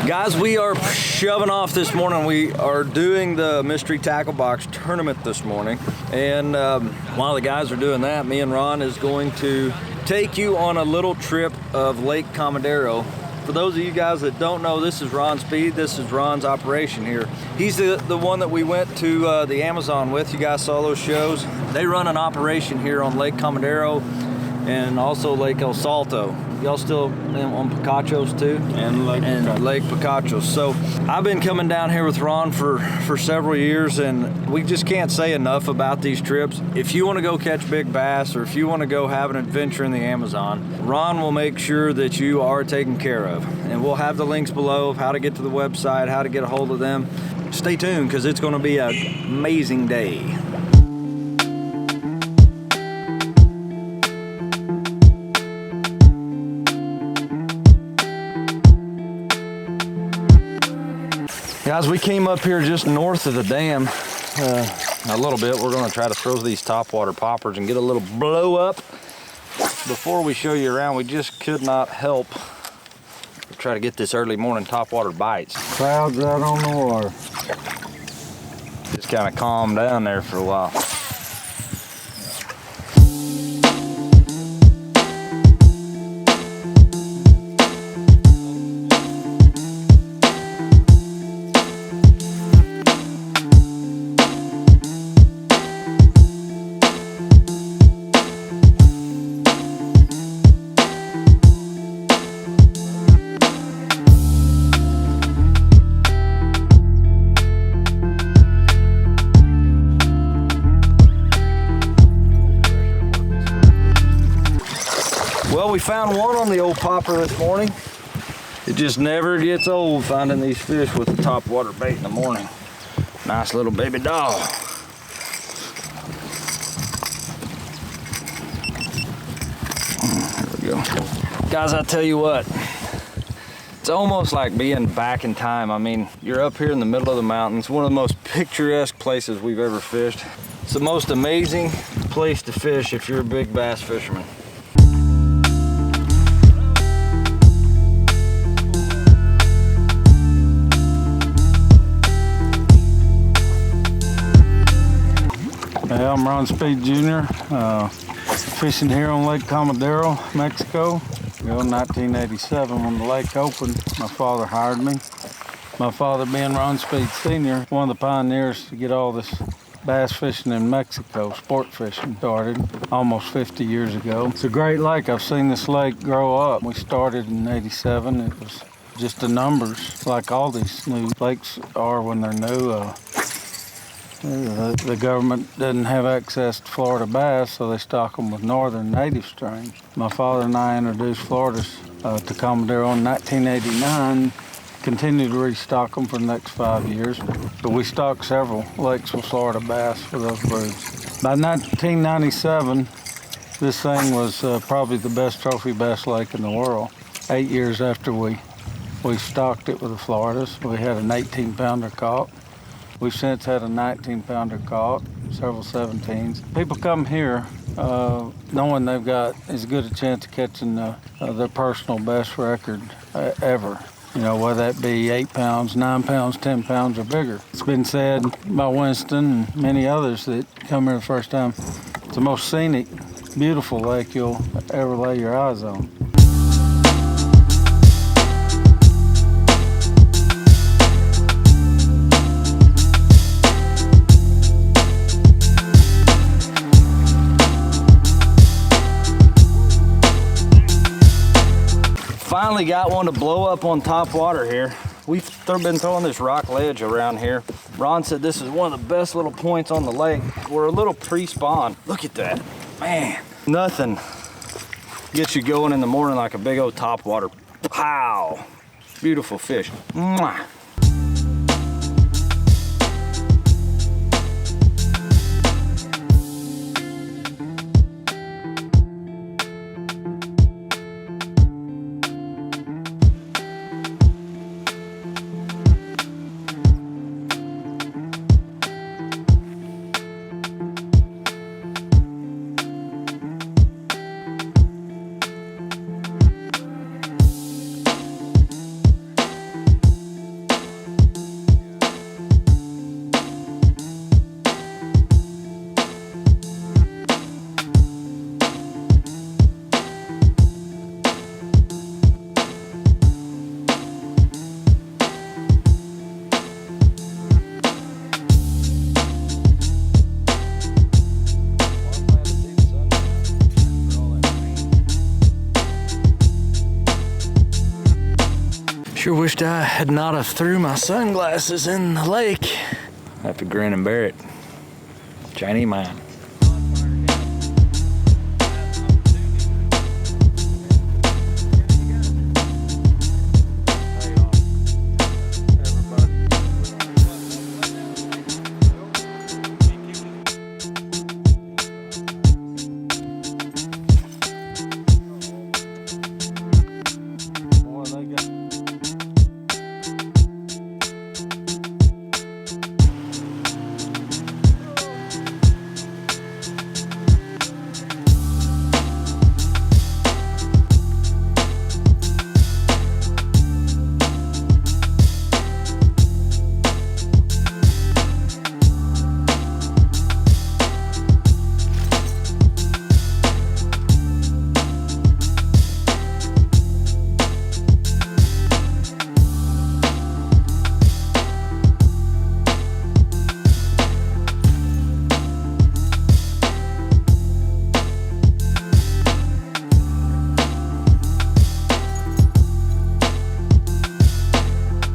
Guys, we are shoving off this morning. We are doing the Mystery Tackle Box tournament this morning. And while the guys are doing that, me and Ron is going to take you on a little trip of Lake Comedero. For those of you guys that don't know, this is Ron Speed. This is Ron's operation here. He's the one that we went to the Amazon with. You guys saw those shows. They run an operation here on Lake Comedero and also Lake El Salto. Y'all still on Picachos too? And Lake Picachos. So I've been coming down here with Ron for several years, and we just can't say enough about these trips. If you want to go catch big bass, or if you want to go have an adventure in the Amazon, Ron will make sure that you are taken care of. And we'll have the links below of how to get to the website, how to get a hold of them. Stay tuned, because it's going to be an amazing day. Guys, we came up here just north of the dam a little bit. We're going to try to throw these topwater poppers and get a little blow up. Before we show you around, we just could not help but try to get this early morning topwater bites. Clouds out on the water. Just kind of calmed down there for a while. Well, we found one on the old popper this morning. It just never gets old finding these fish with the topwater bait in the morning. Nice little baby dog. Here we go. Guys, I tell you what, it's almost like being back in time. I mean, you're up here in the middle of the mountains, one of the most picturesque places we've ever fished. It's the most amazing place to fish if you're a big bass fisherman. Hey, I'm Ron Speed Jr., fishing here on Lake Comedero, Mexico. In 1987, when the lake opened, my father hired me. My father, being Ron Speed Sr., one of the pioneers to get all this bass fishing in Mexico, sport fishing, started almost 50 years ago. It's a great lake. I've seen this lake grow up. We started in '87. It was just the numbers, like all these new lakes are when they're new. The government doesn't have access to Florida bass, so they stock them with northern native strain. My father and I introduced Floridas to Comedero in 1989, continued to restock them for the next 5 years. But we stocked several lakes with Florida bass for those broods. By 1997, this thing was probably the best trophy bass lake in the world. 8 years after we stocked it with the Floridas, we had an 18-pounder caught. We've since had a 19-pounder caught, several 17s. People come here knowing they've got as good a chance of catching their personal best record ever. You know, whether that be 8 pounds, 9 pounds, 10 pounds, or bigger. It's been said by Winston and many others that come here the first time, it's the most scenic, beautiful lake you'll ever lay your eyes on. Finally got one to blow up on top water here. We've been throwing this rock ledge around here. Ron said this is one of the best little points on the lake. We're a little pre-spawn. Look at that, man. Nothing gets you going in the morning like a big old top water. Pow! Beautiful fish. Mwah. Sure wished I had not have threw my sunglasses in the lake. I have to grin and bear it. Chinese man.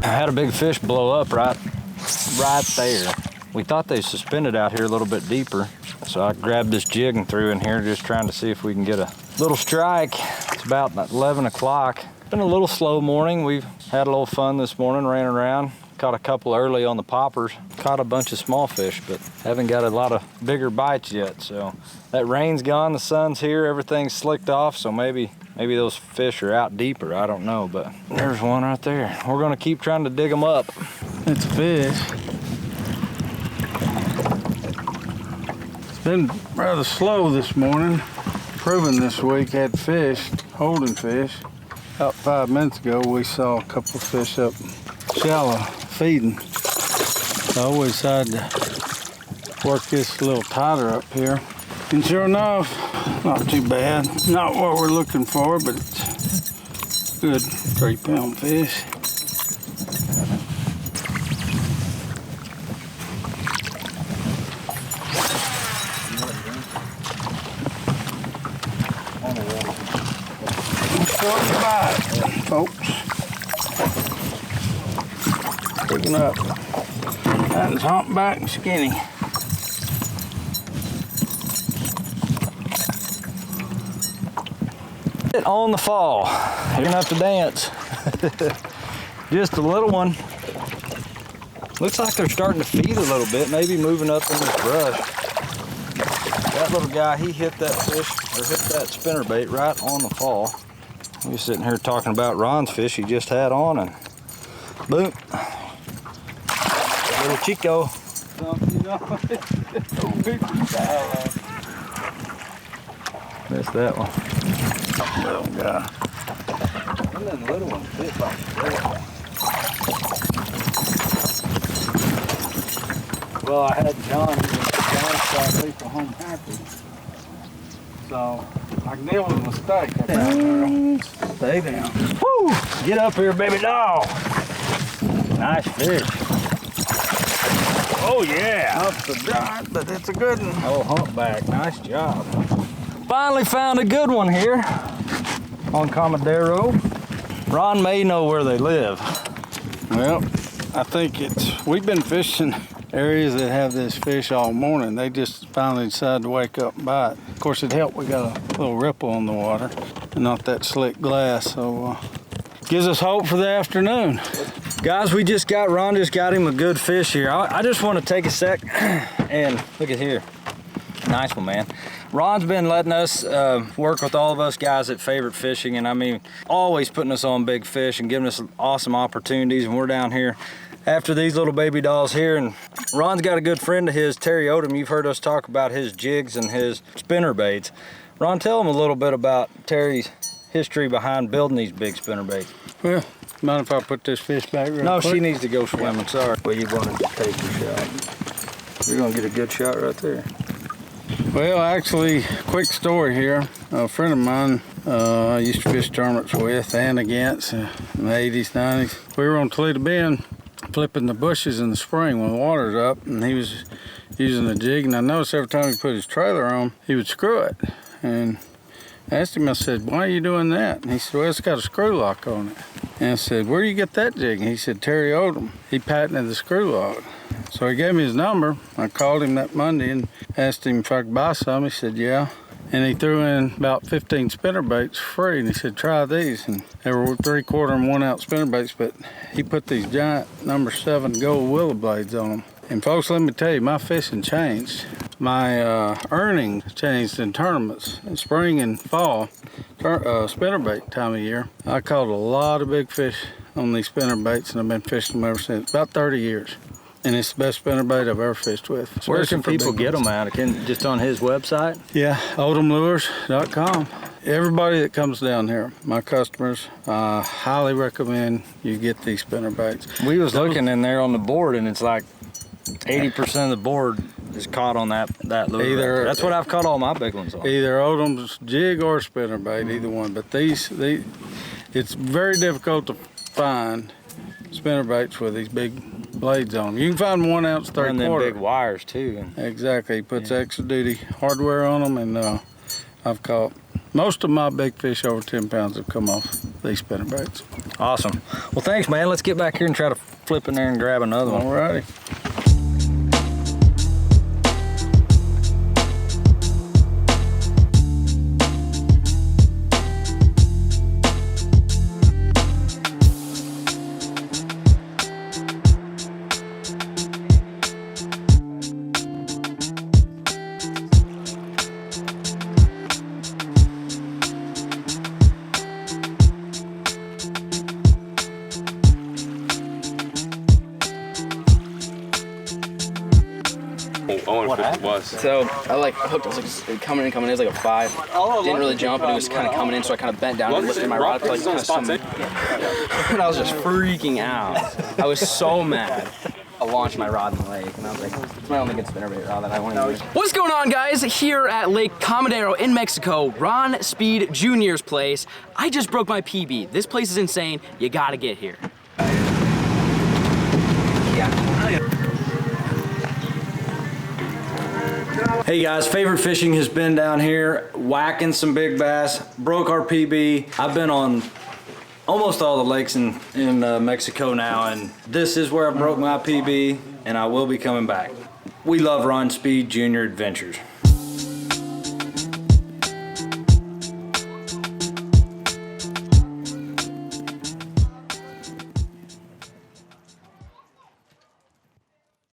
I had a big fish blow up right there. We thought they suspended out here a little bit deeper, so I grabbed this jig and threw in here, just trying to see if we can get a little strike. It's about 11 o'clock. Been a little slow morning. We've had a little fun this morning, ran around, caught a couple early on the poppers, caught a bunch of small fish, but haven't got a lot of bigger bites yet. So that rain's gone, the sun's here, everything's slicked off, so maybe those fish are out deeper, I don't know, but there's one right there. We're gonna keep trying to dig them up. It's a fish. It's been rather slow this morning. Proving this week had fish, holding fish. About 5 minutes ago, we saw a couple of fish up shallow feeding. So I always decided to work this a little tighter up here. And sure enough, not too bad. Not what we're looking for, but it's a good 3-pound fish. Short bite, folks. Picking up. That is humpback and skinny. On the fall, you're gonna have to dance. Just a little one. Looks like they're starting to feed a little bit, maybe moving up in this brush. That little guy, he hit that fish, or hit that spinnerbait right on the fall. We're sitting here talking about Ron's fish he just had on, and boom, little Chico. Missed that one. Little guy. And then the little one fit like that. Well, I had John leave for home happy. So I nailed a mistake. Stay down. Woo! Get up here, baby dog. Nice fish. Oh yeah. Not the giant, but it's a good one. Oh, humpback. Nice job. Finally found a good one here on Comedero. Ron may know where they live. Well, I think we've been fishing areas that have this fish all morning. They just finally decided to wake up and bite. Of course, it helped. We got a little ripple on the water and not that slick glass. So gives us hope for the afternoon. Guys, Ron just got him a good fish here. I just want to take a sec and look at here. Nice one, man. Ron's been letting us work with all of us guys at Favorite Fishing, and I mean, always putting us on big fish and giving us awesome opportunities. And we're down here after these little baby dolls here, and Ron's got a good friend of his, Terry Odom. You've heard us talk about his jigs and his spinner baits. Ron, tell him a little bit about Terry's history behind building these big spinner baits. Well, mind if I put this fish back real No, quick? she needs to go swimming, sorry. Well, you wanted to take your shot. You're gonna get a good shot right there. Well, actually, quick story here. A friend of mine I used to fish tournaments with and against in the 80s, 90s. We were on Toledo Bend flipping the bushes in the spring when the water's up, and he was using a jig, and I noticed every time he put his trailer on, he would screw it. And I asked him, I said, why are you doing that? And he said, well, it's got a screw lock on it. And I said, where do you get that jig? And he said, Terry Odom. He patented the screw log. So he gave me his number. I called him that Monday and asked him if I could buy some. He said, yeah. And he threw in about 15 spinnerbaits for free. And he said, try these. And they were 3/4 and 1 ounce spinnerbaits, but he put these giant number 7 gold willow blades on them. And folks, let me tell you, my fishing changed. My earnings changed in tournaments in spring and fall, spinnerbait time of year. I caught a lot of big fish on these spinnerbaits, and I've been fishing them ever since, about 30 years. And it's the best spinnerbait I've ever fished with. Where can people get them at? Just on his website? Yeah, odomlures.com. Everybody that comes down here, my customers, I highly recommend you get these spinnerbaits. We was looking in there on the board, and it's like 80% of the board is caught on that lure. That's what I've caught all my big ones on. Either Odom's jig or spinnerbait, either one. But it's very difficult to find spinnerbaits with these big blades on them. You can find 1 ounce 3/4. And them big wires too. Exactly. He puts extra duty hardware on them, and I've caught most of my big fish over 10 pounds have come off these spinnerbaits. Awesome. Well, thanks, man. Let's get back here and try to flip in there and grab another one. All righty. So I like hooked. I was like coming in. It was like a 5. Didn't really jump, but it was kind of coming in. So I kind of bent down and lifted my rod for like kind of some. And I was just freaking out. I was so mad. I launched my rod in the lake, and I was like, it's my only good spinnerbait rod that I want to use. What's going on, guys? Here at Lake Comedero in Mexico, Ron Speed Jr.'s place. I just broke my PB. This place is insane. You gotta get here. Hey guys, favorite fishing has been down here, whacking some big bass, broke our PB. I've been on almost all the lakes in Mexico now, and this is where I broke my PB, and I will be coming back. We love Ron Speed Jr. Adventures.